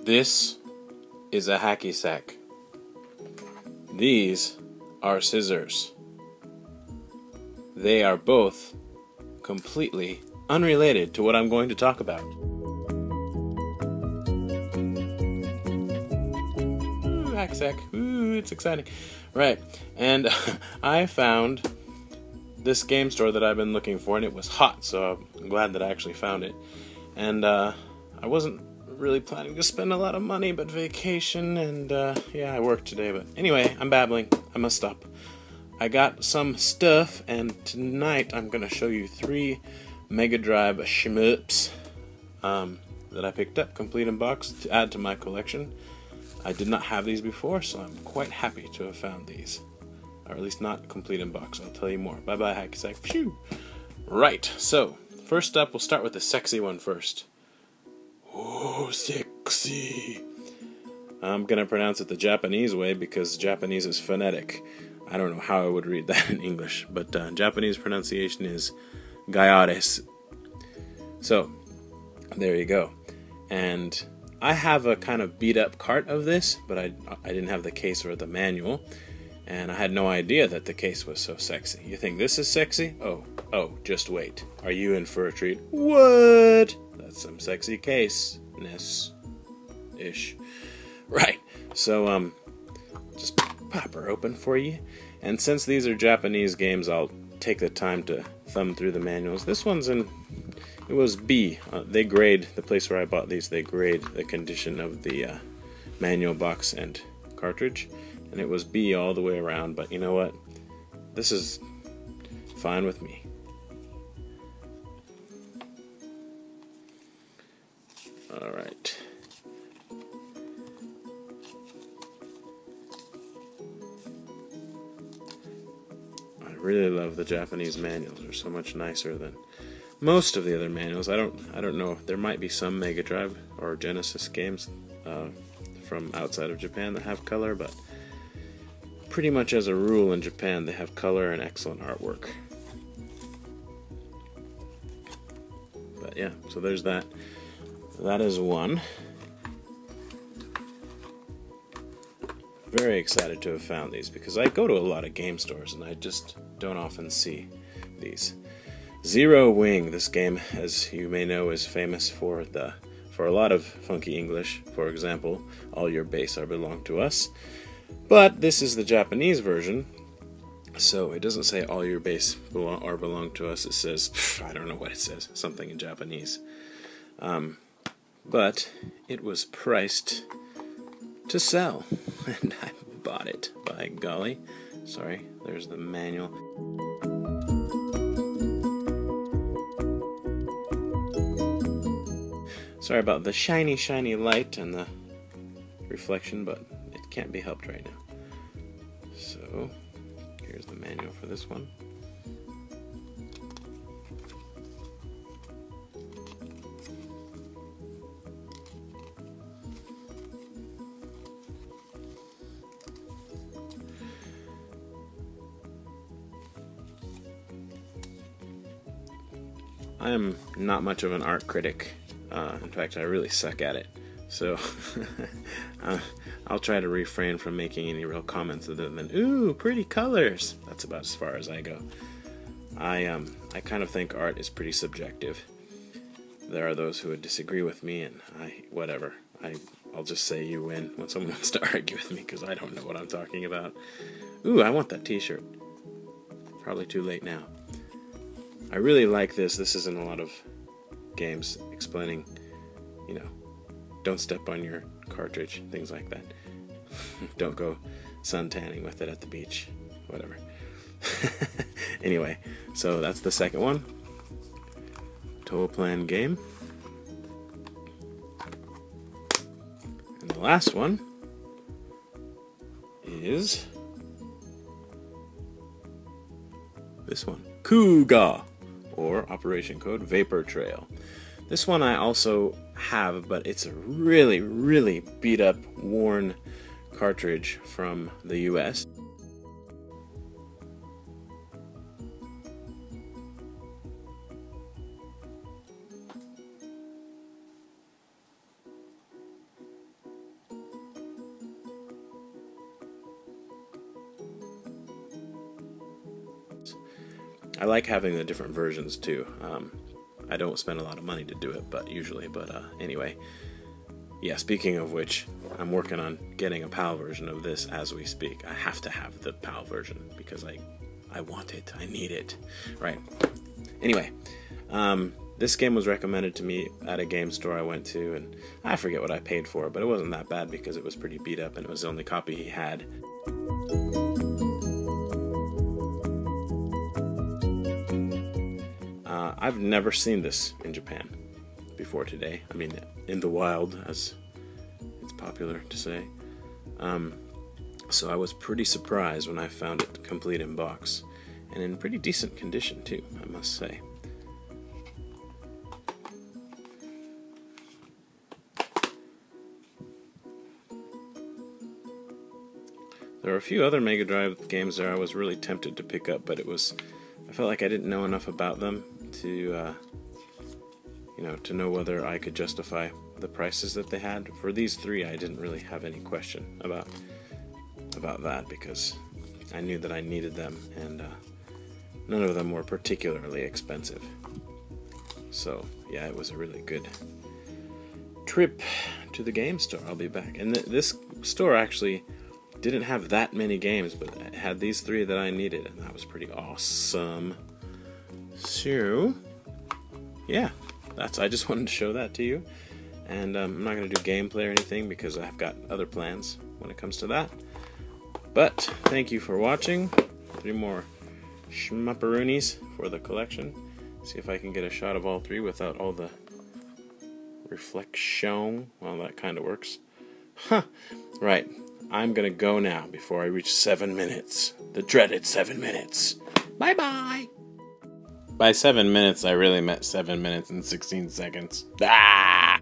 This is a hacky sack. These are scissors. They are both completely unrelated to what I'm going to talk about. Ooh, hacky sack. Ooh, it's exciting. Right, and I found this game store that I've been looking for, and it was hot, so I'm glad that I actually found it. And I wasn't really planning to spend a lot of money, but vacation, and yeah, I worked today, but anyway, I'm babbling. I must stop. I got some stuff, and tonight I'm going to show you 3 Mega Drive shmups that I picked up, complete in box, to add to my collection. I did not have these before, so I'm quite happy to have found these. Or at least not complete in box. I'll tell you more. Bye-bye, hacky sack. Phew! Right, so, first up, we'll start with the sexy one first. Oh, sexy! I'm going to pronounce it the Japanese way because Japanese is phonetic. I don't know how I would read that in English, but Japanese pronunciation is Gaiares. So, there you go. And I have a kind of beat-up cart of this, but I didn't have the case or the manual, and I had no idea that the case was so sexy. You think this is sexy? Oh, just wait. Are you in for a treat? What? That's some sexy case-ness-ish. Right, so, just pop her open for you. And since these are Japanese games, I'll take the time to thumb through the manuals. This one's in, it was B. They grade, the place where I bought these, they grade the condition of the manual box and cartridge. And it was B all the way around, but you know what? This is fine with me. Alright. I really love the Japanese manuals. They're so much nicer than most of the other manuals. I don't know. There might be some Mega Drive or Genesis games from outside of Japan that have color, but pretty much as a rule in Japan they have color and excellent artwork. But yeah, so there's that. That is one. Very excited to have found these because I go to a lot of game stores and I just don't often see these. Zero Wing. This game, as you may know, is famous for a lot of funky English. For example, all your base are belong to us. But this is the Japanese version, so it doesn't say all your base belong to us. It says, I don't know what it says, something in Japanese. But it was priced to sell, and I bought it, by golly. Sorry, there's the manual. Sorry about the shiny light and the reflection, but it can't be helped right now. So, here's the manual for this one. I am not much of an art critic. In fact, I really suck at it. So, I'll try to refrain from making any real comments other than, ooh, pretty colors. That's about as far as I go. I kind of think art is pretty subjective. There are those who would disagree with me, and whatever. I'll just say you win when someone wants to argue with me, because I don't know what I'm talking about. Ooh, I want that t-shirt. Probably too late now. I really like this. This is in a lot of games explaining, you know, don't step on your cartridge, things like that. Don't go sun tanning with it at the beach, whatever. Anyway, so that's the second one. Total Plan game. And the last one is this one, Kuga, or Operation Code Vapor Trail. This one I also have, but it's a really beat up, worn cartridge from the US. I like having the different versions too. I don't spend a lot of money to do it, but usually. But anyway, yeah. Speaking of which, I'm working on getting a PAL version of this as we speak. I have to have the PAL version because I want it. I need it. Right. Anyway, this game was recommended to me at a game store I went to, and I forget what I paid for it, but it wasn't that bad because it was pretty beat up and it was the only copy he had. I've never seen this in Japan before today. I mean, in the wild, as it's popular to say. So I was pretty surprised when I found it complete in box, and in pretty decent condition too, I must say. There were a few other Mega Drive games there I was really tempted to pick up, but I felt like I didn't know enough about them to know whether I could justify the prices that they had. For these three, I didn't really have any question about that because I knew that I needed them, and none of them were particularly expensive. So yeah, it was a really good trip to the game store. I'll be back. And this store actually didn't have that many games, but it had these three that I needed, and that was pretty awesome. So yeah, I just wanted to show that to you. And I'm not going to do gameplay or anything because I've got other plans when it comes to that. But thank you for watching. 3 more schmupperoonies for the collection. See if I can get a shot of all 3 without all the reflection. Well, that kind of works. Huh. Right. I'm going to go now before I reach 7 minutes. The dreaded 7 minutes. Bye-bye. By 7 minutes, I really meant 7 minutes and 16 seconds. Ah!